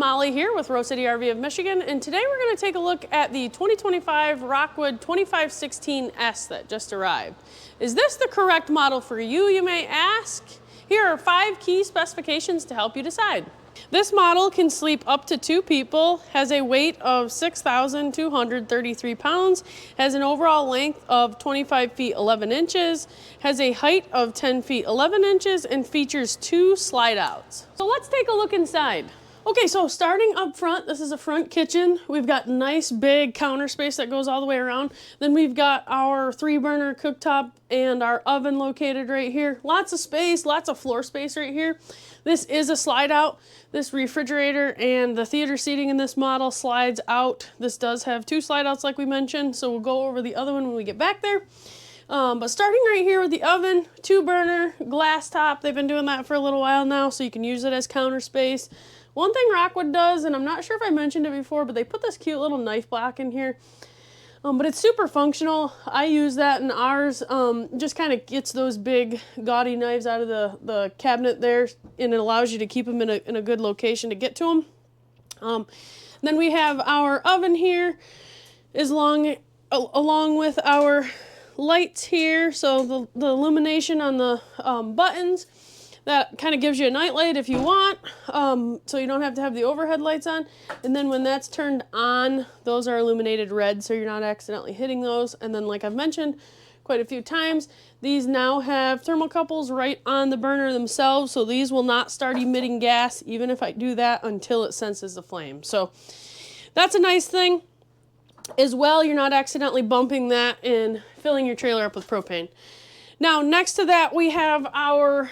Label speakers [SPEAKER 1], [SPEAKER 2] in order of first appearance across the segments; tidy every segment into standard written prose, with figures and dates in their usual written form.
[SPEAKER 1] Molly here with Rose City RV of Michigan, and today we're going to take a look at the 2025 Rockwood 2516S that just arrived. Is this the correct model for you, you may ask? Here are 5 key specifications to help you decide. This model can sleep up to 2 people, has a weight of 6,233 pounds, has an overall length of 25 feet 11 inches, has a height of 10 feet 11 inches, and features 2 slide outs. So let's take a look inside. Okay, so starting up front, this is a front kitchen. We've got nice big counter space that goes all the way around. Then we've got our 3-burner cooktop and our oven located right here. Lots of space, lots of floor space right here. This is a slide out. This refrigerator and the theater seating in this model slides out. This does have 2 slide outs like we mentioned, so we'll go over the other one when we get back there. But starting right here with the oven, 2-burner, glass top. They've been doing that for a little while now, so you can use it as counter space. One thing Rockwood does, and I'm not sure if I mentioned it before, but they put this cute little knife block in here. But it's super functional. I use that in ours. Just kind of gets those big gaudy knives out of the cabinet there, and it allows you to keep them in a good location to get to them. Then we have our oven here, along with our lights here. So the illumination on the buttons, that kind of gives you a night light if you want, so you don't have to have the overhead lights on. And then when that's turned on, those are illuminated red, so you're not accidentally hitting those. And then, like I've mentioned quite a few times, these now have thermocouples right on the burner themselves, so these will not start emitting gas, even if I do that, until it senses the flame. So that's a nice thing. As well, you're not accidentally bumping that and filling your trailer up with propane. Now, next to that, we have our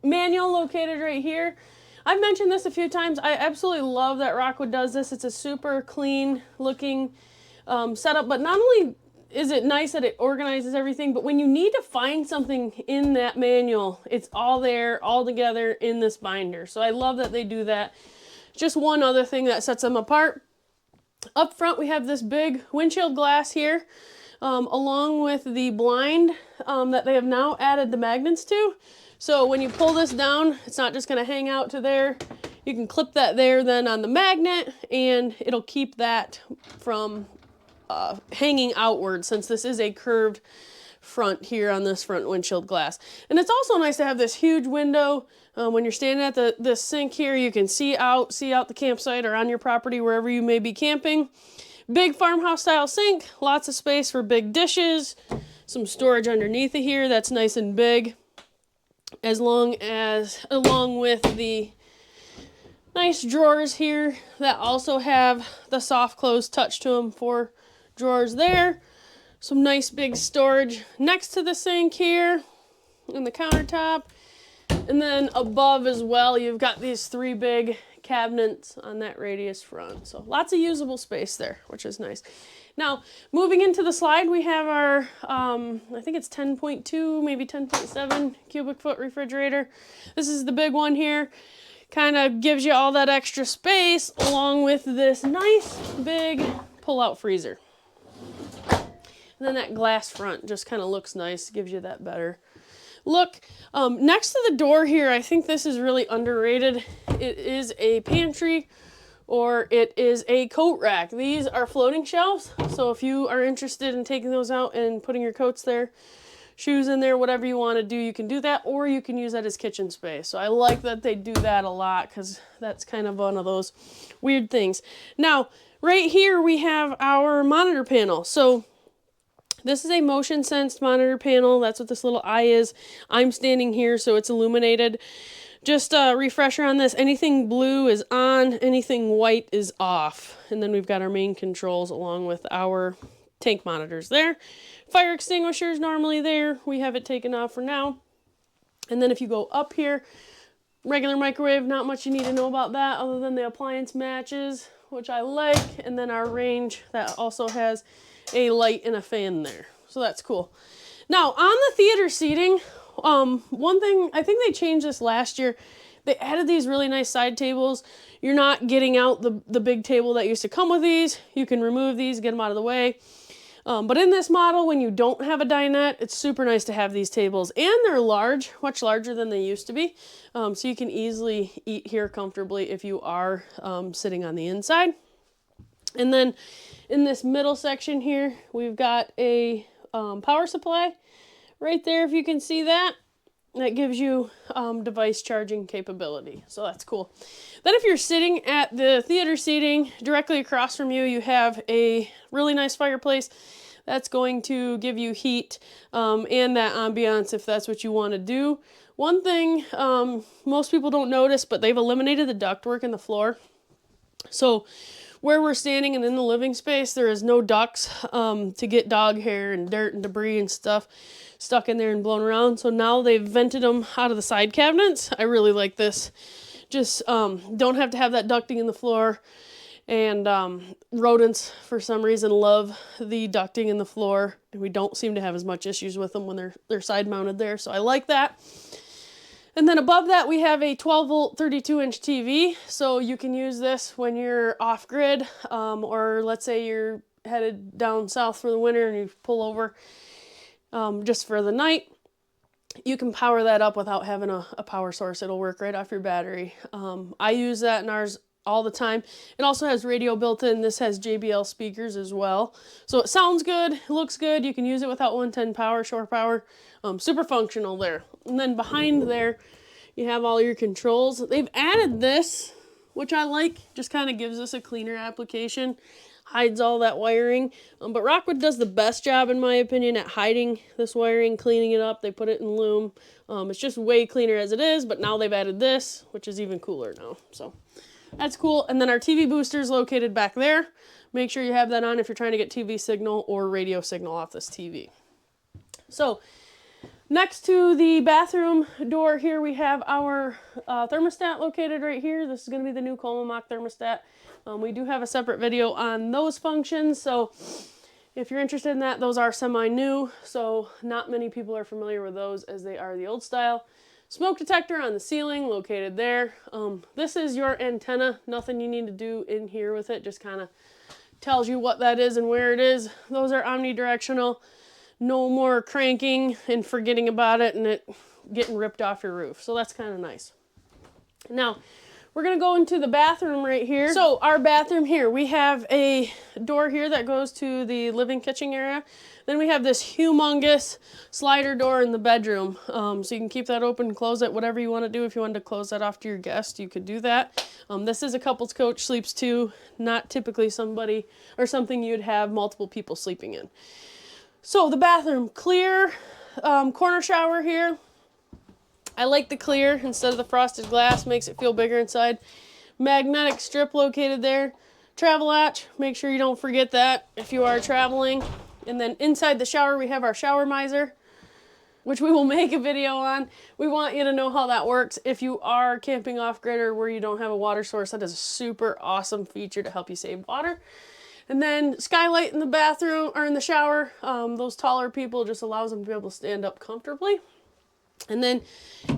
[SPEAKER 1] manual located right here. I've mentioned this a few times. I absolutely love that Rockwood does this. It's a super clean looking setup, but not only is it nice that it organizes everything, but when you need to find something in that manual, it's all there, all together in this binder. So I love that they do that. Just one other thing that sets them apart. Up front, we have this big windshield glass here, along with the blind that they have now added the magnets to. So when you pull this down, it's not just going to hang out to there. You can clip that there then on the magnet, and it'll keep that from hanging outward, since this is a curved front here on this front windshield glass. And it's also nice to have this huge window. When you're standing at the sink here, you can see out the campsite or on your property, wherever you may be camping. Big farmhouse style sink, lots of space for big dishes, some storage underneath it here that's nice and big, along with the nice drawers here that also have the soft close touch to them, 4 drawers there. Some nice big storage next to the sink here and the countertop. And then above as well, you've got these 3 big cabinets on that radius front. So lots of usable space there, which is nice. Now, moving into the slide, we have our, I think it's 10.2, maybe 10.7 cubic foot refrigerator. This is the big one here. Kind of gives you all that extra space, along with this nice big pull-out freezer. And then that glass front just kind of looks nice, gives you that better look. Next to the door here, I think this is really underrated. It is a pantry, or it is a coat rack. These are floating shelves, so if you are interested in taking those out and putting your coats there, shoes in there, whatever you want to do, you can do that, or you can use that as kitchen space. So I like that they do that a lot, because that's kind of one of those weird things. Now, right here we have our monitor panel. So this is a motion sensed monitor panel. That's what this little eye is. I'm standing here, so it's illuminated. Just a refresher on this. Anything blue is on, anything white is off. And then we've got our main controls along with our tank monitors there. Fire extinguishers normally there. We have it taken off for now. And then if you go up here, regular microwave, not much you need to know about that other than the appliance matches, which I like. And then our range that also has a light and a fan there. So that's cool. Now on the theater seating, one thing, I think they changed this last year. They added these really nice side tables. You're not getting out the big table that used to come with these. You can remove these, get them out of the way. But in this model, when you don't have a dinette, it's super nice to have these tables. And they're large, much larger than they used to be. So you can easily eat here comfortably if you are sitting on the inside. And then in this middle section here, we've got a power supply right there, if you can see that. That gives you device charging capability, so that's cool. Then if you're sitting at the theater seating, directly across from you, you have a really nice fireplace that's going to give you heat and that ambiance if that's what you want to do. One thing most people don't notice, but they've eliminated the ductwork in the floor. So where we're standing and in the living space, there is no ducts to get dog hair and dirt and debris and stuff stuck in there and blown around. So now they've vented them out of the side cabinets. I really like this. Just don't have to have that ducting in the floor. And rodents, for some reason, love the ducting in the floor. And we don't seem to have as much issues with them when they're side mounted there. So I like that. And then above that, we have a 12-volt 32-inch TV. So you can use this when you're off-grid, or let's say you're headed down south for the winter and you pull over just for the night. You can power that up without having a power source. It'll work right off your battery. I use that in ours all the time. It also has radio built in. This has JBL speakers as well. So it sounds good, it looks good. You can use it without 110 power, shore power. Super functional there. And then behind there, you have all your controls. They've added this, which I like. Just kind of gives us a cleaner application. Hides all that wiring. But Rockwood does the best job, in my opinion, at hiding this wiring, cleaning it up. They put it in loom. It's just way cleaner as it is, but now they've added this, which is even cooler now. So that's cool. And then our TV booster is located back there. Make sure you have that on if you're trying to get TV signal or radio signal off this TV. So next to the bathroom door here, we have our thermostat located right here. This is going to be the new Colmamock thermostat. We do have a separate video on those functions, so if you're interested in that, those are semi-new, so not many people are familiar with those as they are the old style. Smoke detector on the ceiling located there. This is your antenna. Nothing you need to do in here with it, just kind of tells you what that is and where it is. Those are omnidirectional. No more cranking and forgetting about it and it getting ripped off your roof. So that's kind of nice. Now, we're going to go into the bathroom right here. So our bathroom here, we have a door here that goes to the living kitchen area. Then we have this humongous slider door in the bedroom. So you can keep that open and close it, whatever you want to do. If you wanted to close that off to your guest, you could do that. This is a couples coach, sleeps two, not typically somebody or something you'd have multiple people sleeping in. So the bathroom, clear corner shower here. I like the clear instead of the frosted glass, makes it feel bigger inside. Magnetic strip located there. Travel latch, make sure you don't forget that if you are traveling. And then inside the shower, we have our shower miser, which we will make a video on. We want you to know how that works. If you are camping off-grid or where you don't have a water source, that is a super awesome feature to help you save water. And then skylight in the bathroom or in the shower. Those taller people, just allows them to be able to stand up comfortably. And then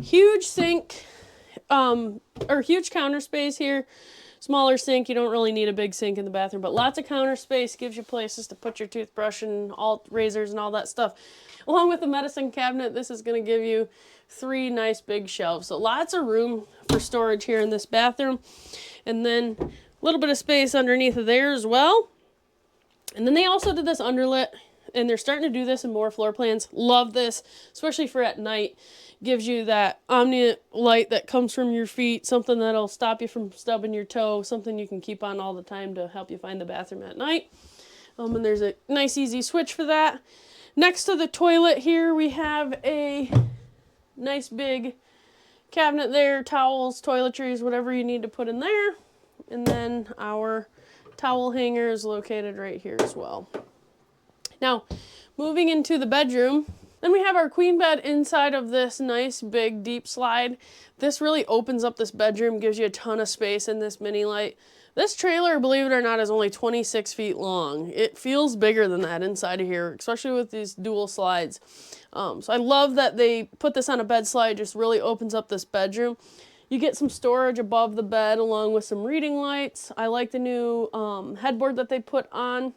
[SPEAKER 1] huge sink, or huge counter space here. Smaller sink, you don't really need a big sink in the bathroom, but lots of counter space, gives you places to put your toothbrush and all razors and all that stuff. Along with the medicine cabinet, this is going to give you 3 nice big shelves. So lots of room for storage here in this bathroom. And then a little bit of space underneath of there as well. And then they also did this underlit, and they're starting to do this in more floor plans. Love this, especially for at night. Gives you that omni light that comes from your feet, something that'll stop you from stubbing your toe, something you can keep on all the time to help you find the bathroom at night. And there's a nice easy switch for that. Next to the toilet here, we have a nice big cabinet there, towels, toiletries, whatever you need to put in there. And then our towel hanger is located right here as well. Now, moving into the bedroom, then we have our queen bed inside of this nice big deep slide. This really opens up this bedroom, gives you a ton of space in this mini light. This trailer, believe it or not, is only 26 feet long. It feels bigger than that inside of here, especially with these dual slides. So I love that they put this on a bed slide, just really opens up this bedroom. You get some storage above the bed along with some reading lights. I like the new headboard that they put on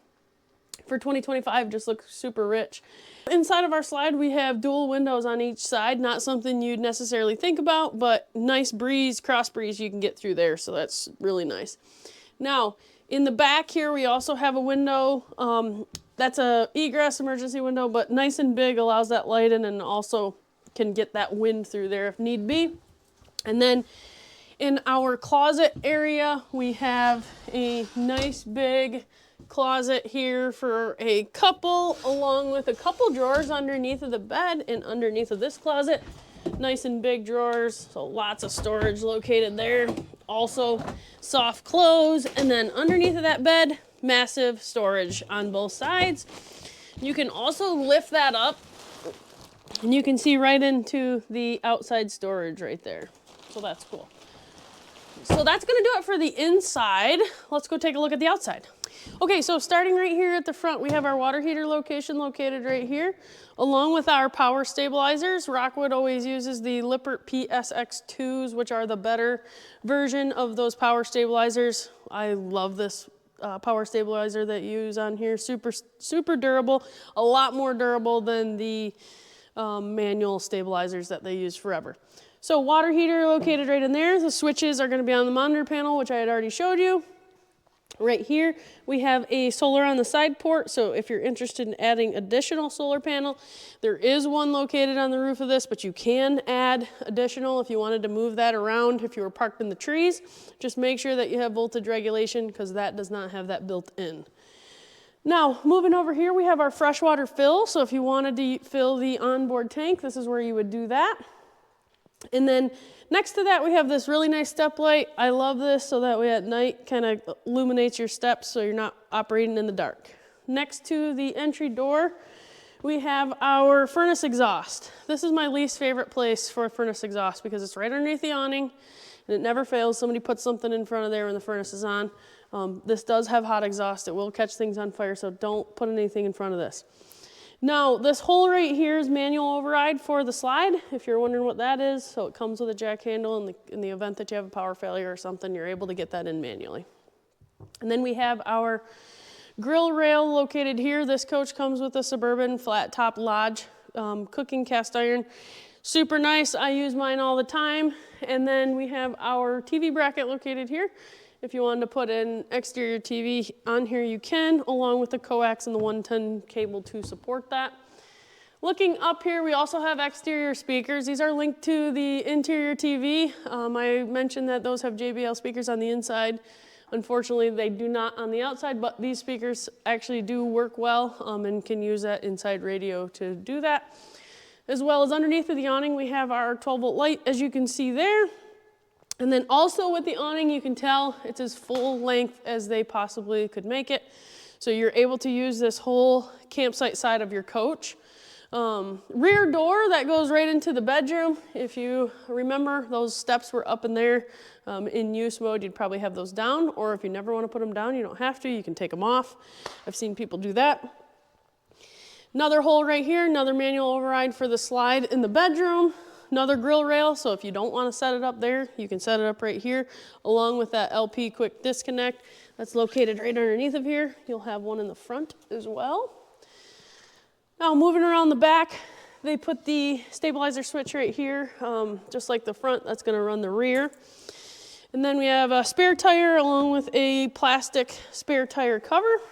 [SPEAKER 1] for 2025 just looks super rich. Inside of our slide, we have dual windows on each side. Not something you'd necessarily think about, but nice breeze, cross breeze you can get through there, so that's really nice. Now, in the back here, we also have a window. That's a egress emergency window, but nice and big, allows that light in, and also can get that wind through there if need be. And then in our closet area, we have a nice big closet here for a couple, along with a couple drawers underneath of the bed and underneath of this closet. Nice and big drawers, so lots of storage located there. Also soft clothes, and then underneath of that bed, massive storage on both sides. You can also lift that up and you can see right into the outside storage right there. So that's cool. So that's gonna do it for the inside. Let's go take a look at the outside. Okay, so starting right here at the front, we have our water heater location located right here, along with our power stabilizers. Rockwood always uses the Lippert PSX2s, which are the better version of those power stabilizers. I love this power stabilizer that you use on here. Super durable, a lot more durable than the manual stabilizers that they use forever. So water heater located right in there. The switches are going to be on the monitor panel, which I had already showed you. Right here, we have a solar on the side port, so if you're interested in adding additional solar panel, there is one located on the roof of this, but you can add additional if you wanted to move that around if you were parked in the trees. Just make sure that you have voltage regulation, because that does not have that built in. Now, moving over here, we have our freshwater fill, so if you wanted to fill the onboard tank, this is where you would do that. And then next to that, we have this really nice step light. I love this, so that way at night kind of illuminates your steps so you're not operating in the dark. Next to the entry door, we have our furnace exhaust. This is my least favorite place for a furnace exhaust because it's right underneath the awning and it never fails. Somebody puts something in front of there when the furnace is on. This does have hot exhaust. It will catch things on fire, so don't put anything in front of this. Now, this hole right here is manual override for the slide, if you're wondering what that is. So it comes with a jack handle. In the event that you have a power failure or something, you're able to get that in manually. And then we have our grill rail located here. This coach comes with a Suburban flat top Lodge cooking cast iron. Super nice. I use mine all the time. And then we have our TV bracket located here. If you wanted to put an exterior TV on here, you can, along with the coax and the 110 cable to support that. Looking up here, we also have exterior speakers. These are linked to the interior TV. I mentioned that those have JBL speakers on the inside. Unfortunately, they do not on the outside, but these speakers actually do work well and can use that inside radio to do that. As well as underneath of the awning, we have our 12-volt light, as you can see there. And then also with the awning, you can tell it's as full length as they possibly could make it. So you're able to use this whole campsite side of your coach. Rear door that goes right into the bedroom. If you remember, those steps were up in there. In use mode, you'd probably have those down, or if you never want to put them down, you don't have to, you can take them off. I've seen people do that. Another hole right here, another manual override for the slide in the bedroom. Another grill rail, so if you don't want to set it up there, you can set it up right here, along with that LP quick disconnect that's located right underneath of here. You'll have one in the front as well. Now moving around the back, they put the stabilizer switch right here, just like the front, that's going to run the rear. And then we have a spare tire along with a plastic spare tire cover.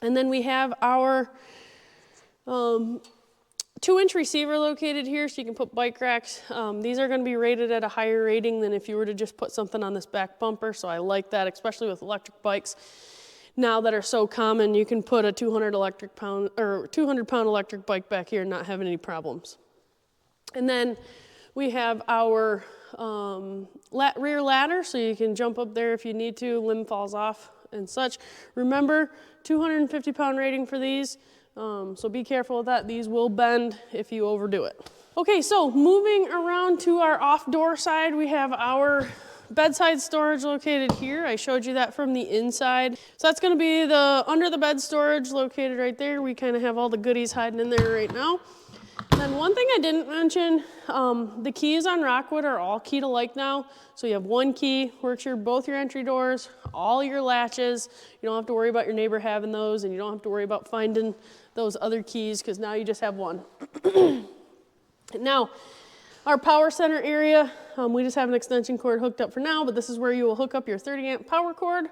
[SPEAKER 1] And then we have our 2-inch receiver located here, so you can put bike racks. These are going to be rated at a higher rating than if you were to just put something on this back bumper, so I like that, especially with electric bikes. Now that are so common, you can put a 200-pound electric bike back here and not have any problems. And then we have our rear ladder, so you can jump up there if you need to, limb falls off and such. Remember, 250-pound rating for these. So be careful with that. These will bend if you overdo it. Okay, so moving around to our off-door side, we have our bedside storage located here. I showed you that from the inside. So that's going to be the under the bed storage located right there. We kind of have all the goodies hiding in there right now. Then one thing I didn't mention, the keys on Rockwood are all key to like now. So you have one key, works both your entry doors, all your latches. You don't have to worry about your neighbor having those, and you don't have to worry about finding those other keys because now you just have one. Now, our power center area, we just have an extension cord hooked up for now, but this is where you will hook up your 30 amp power cord.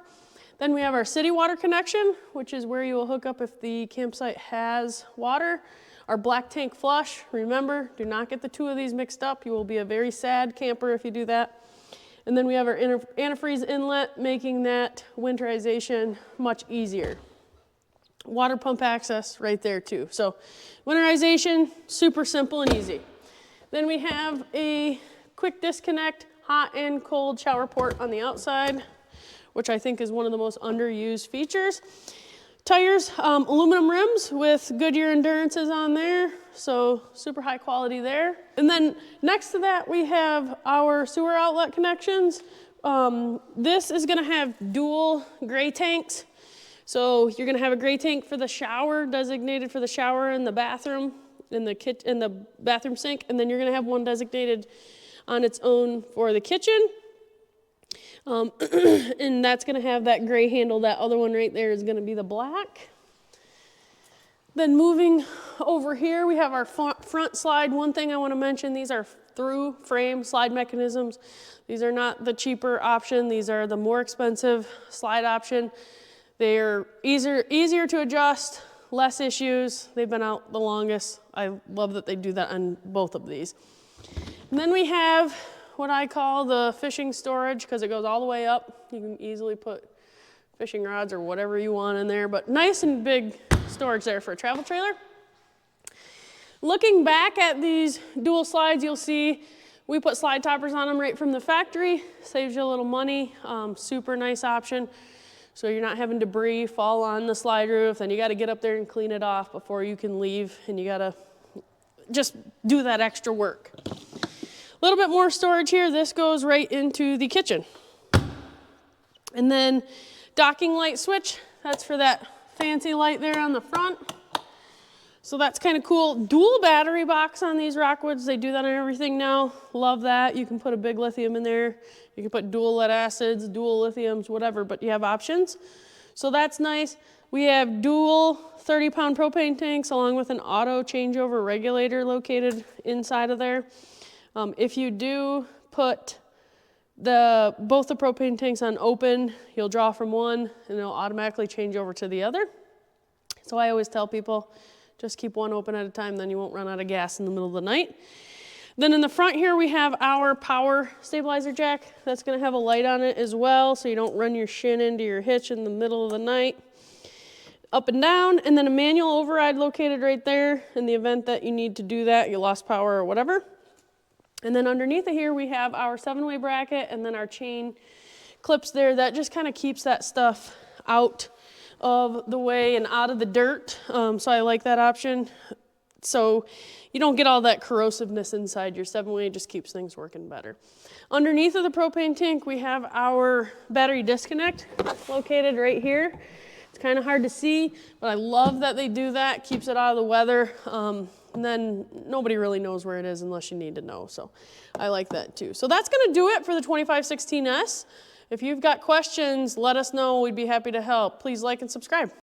[SPEAKER 1] Then we have our city water connection, which is where you will hook up if the campsite has water. Our black tank flush, remember, do not get the two of these mixed up. You will be a very sad camper if you do that. And then we have our antifreeze inlet, making that winterization much easier. Water pump access right there too. So winterization, super simple and easy. Then we have a quick disconnect, hot and cold shower port on the outside, which I think is one of the most underused features. Tires, aluminum rims with Goodyear Endurances on there, so super high quality there. And then next to that, we have our sewer outlet connections. This is gonna have dual gray tanks. So you're gonna have a gray tank for the shower, designated for the shower in the bathroom, in the bathroom sink, and then you're gonna have one designated on its own for the kitchen. And that's gonna have that gray handle. That other one right there is gonna be the black. Then moving over here, we have our front slide. One thing I wanna mention, these are through frame slide mechanisms. These are not the cheaper option. These are the more expensive slide option. They're easier to adjust, less issues. They've been out the longest. I love that they do that on both of these. And then we have what I call the fishing storage, because it goes all the way up. You can easily put fishing rods or whatever you want in there, but nice and big storage there for a travel trailer. Looking back at these dual slides, you'll see we put slide toppers on them right from the factory. Saves you a little money, super nice option. So you're not having debris fall on the slide roof, and you gotta get up there and clean it off before you can leave, and you gotta just do that extra work. A little bit more storage here. This goes right into the kitchen. And then docking light switch, that's for that fancy light there on the front. So that's kind of cool. Dual battery box on these Rockwoods. They do that on everything now. Love that. You can put a big lithium in there. You can put dual lead acids, dual lithiums, whatever, but you have options. So that's nice. We have dual 30-pound propane tanks along with an auto changeover regulator located inside of there. If you do put both the propane tanks on open, you'll draw from one and it'll automatically change over to the other. So I always tell people, just keep one open at a time, then you won't run out of gas in the middle of the night. Then in the front here, we have our power stabilizer jack. That's gonna have a light on it as well, so you don't run your shin into your hitch in the middle of the night. Up and down, and then a manual override located right there in the event that you need to do that, you lost power or whatever. And then underneath it here, we have our 7-way bracket and then our chain clips there. That just kind of keeps that stuff out of the way and out of the dirt. So I like that option. So you don't get all that corrosiveness inside your 7-way, it just keeps things working better. Underneath of the propane tank, we have our battery disconnect located right here. It's kind of hard to see, but I love that they do that, keeps it out of the weather. And then nobody really knows where it is unless you need to know. So I like that too. So that's gonna do it for the 2516S. If you've got questions, let us know. We'd be happy to help. Please like and subscribe.